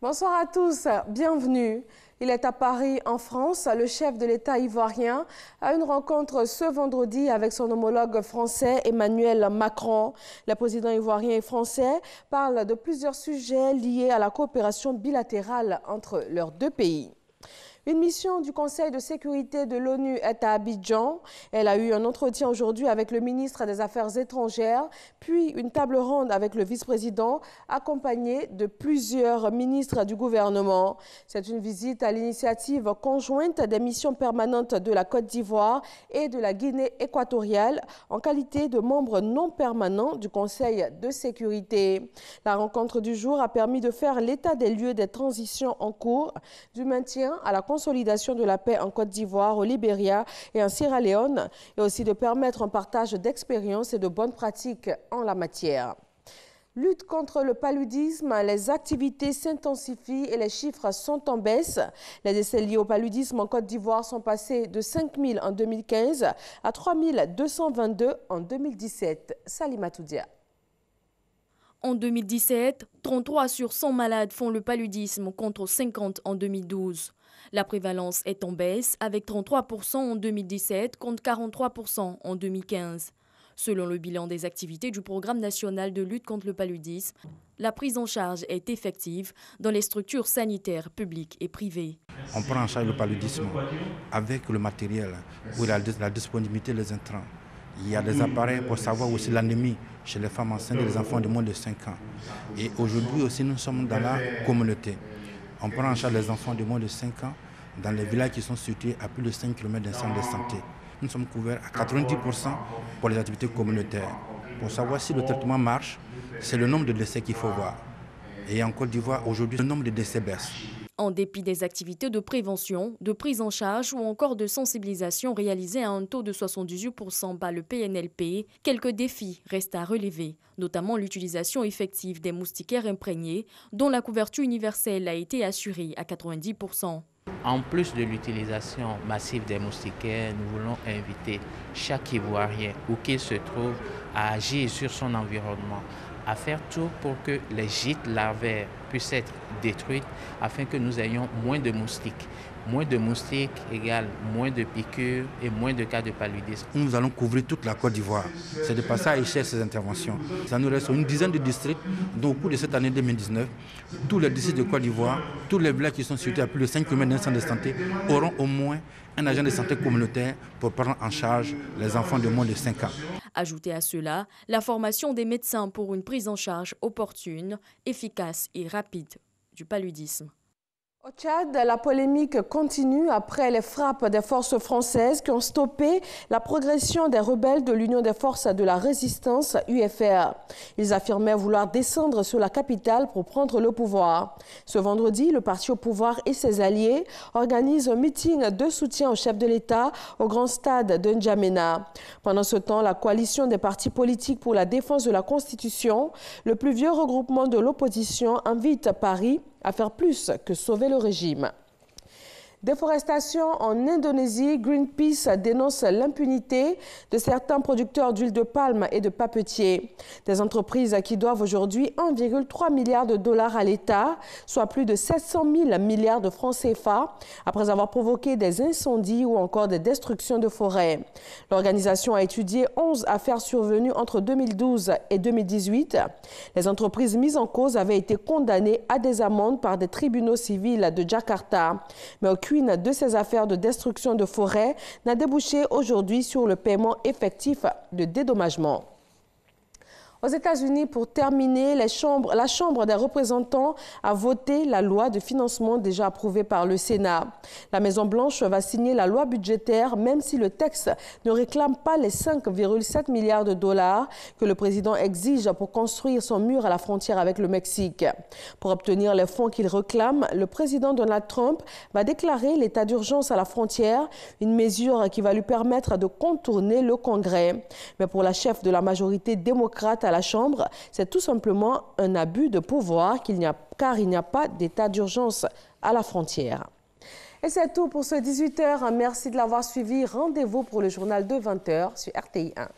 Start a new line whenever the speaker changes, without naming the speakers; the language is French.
Bonsoir à tous, bienvenue. Il est à Paris, en France. Le chef de l'État ivoirien a une rencontre ce vendredi avec son homologue français Emmanuel Macron. Le président ivoirien et français parlent de plusieurs sujets liés à la coopération bilatérale entre leurs deux pays. Une mission du Conseil de sécurité de l'ONU est à Abidjan. Elle a eu un entretien aujourd'hui avec le ministre des Affaires étrangères, puis une table ronde avec le vice-président, accompagné de plusieurs ministres du gouvernement. C'est une visite à l'initiative conjointe des missions permanentes de la Côte d'Ivoire et de la Guinée équatoriale en qualité de membres non permanents du Conseil de sécurité. La rencontre du jour a permis de faire l'état des lieux des transitions en cours, du maintien à la consolidation de la paix en Côte d'Ivoire, au Libéria et en Sierra Leone, et aussi de permettre un partage d'expériences et de bonnes pratiques en la matière. Lutte contre le paludisme, les activités s'intensifient et les chiffres sont en baisse. Les décès liés au paludisme en Côte d'Ivoire sont passés de 5 000 en 2015 à 3 222 en 2017. Salimatou Dia.
En 2017, 33 sur 100 malades font le paludisme contre 50 en 2012. La prévalence est en baisse avec 33% en 2017 contre 43% en 2015. Selon le bilan des activités du Programme national de lutte contre le paludisme, la prise en charge est effective dans les structures sanitaires publiques et privées.
On prend en charge le paludisme avec le matériel, la disponibilité des intrants. Il y a des appareils pour savoir aussi l'anémie chez les femmes enceintes et les enfants de moins de 5 ans. Et aujourd'hui aussi, nous sommes dans la communauté. On prend en charge les enfants de moins de 5 ans dans les villages qui sont situés à plus de 5 km d'un centre de santé. Nous sommes couverts à 90% pour les activités communautaires. Pour savoir si le traitement marche, c'est le nombre de décès qu'il faut voir. Et en Côte d'Ivoire, aujourd'hui, le nombre de décès baisse.
En dépit des activités de prévention, de prise en charge ou encore de sensibilisation réalisées à un taux de 78% par le PNLP, quelques défis restent à relever, notamment l'utilisation effective des moustiquaires imprégnés, dont la couverture universelle a été assurée à 90%.
En plus de l'utilisation massive des moustiquaires, nous voulons inviter chaque Ivoirien, où qu'il se trouve, à agir sur son environnement, à faire tout pour que les gîtes larvaires puissent être détruits afin que nous ayons moins de moustiques. Moins de moustiques égale moins de piqûres et moins de cas de paludisme.
Nous allons couvrir toute la Côte d'Ivoire. C'est de passer à échelle ces interventions. Ça nous reste une dizaine de districts. Donc au cours de cette année 2019, tous les districts de Côte d'Ivoire, tous les villages qui sont situés à plus de 5 km d'un centre de santé auront au moins un agent de santé communautaire pour prendre en charge les enfants de moins de 5 ans.
Ajoutez à cela la formation des médecins pour une prise en charge opportune, efficace et rapide du paludisme.
Au Tchad, la polémique continue après les frappes des forces françaises qui ont stoppé la progression des rebelles de l'Union des forces de la résistance UFR. Ils affirmaient vouloir descendre sur la capitale pour prendre le pouvoir. Ce vendredi, le parti au pouvoir et ses alliés organisent un meeting de soutien au chef de l'État au grand stade de N'Djamena. Pendant ce temps, la coalition des partis politiques pour la défense de la Constitution, le plus vieux regroupement de l'opposition, invite Paris à faire plus que sauver le régime. Déforestation en Indonésie, Greenpeace dénonce l'impunité de certains producteurs d'huile de palme et de papetiers. Des entreprises qui doivent aujourd'hui 1,3 milliard de dollars à l'État, soit plus de 700 000 milliards de francs CFA, après avoir provoqué des incendies ou encore des destructions de forêts. L'organisation a étudié 11 affaires survenues entre 2012 et 2018. Les entreprises mises en cause avaient été condamnées à des amendes par des tribunaux civils de Jakarta. Mais aucune de ces affaires de destruction de forêt n'a débouché aujourd'hui sur le paiement effectif de dédommagement. Aux États-Unis, pour terminer, la Chambre des représentants a voté la loi de financement déjà approuvée par le Sénat. La Maison-Blanche va signer la loi budgétaire, même si le texte ne réclame pas les 5,7 milliards de dollars que le président exige pour construire son mur à la frontière avec le Mexique. Pour obtenir les fonds qu'il réclame, le président Donald Trump va déclarer l'état d'urgence à la frontière, une mesure qui va lui permettre de contourner le Congrès. Mais pour la chef de la majorité démocrate à la Chambre, c'est tout simplement un abus de pouvoir car il n'y a pas d'état d'urgence à la frontière. Et c'est tout pour ce 18h. Merci de l'avoir suivi. Rendez-vous pour le journal de 20h sur RTI 1.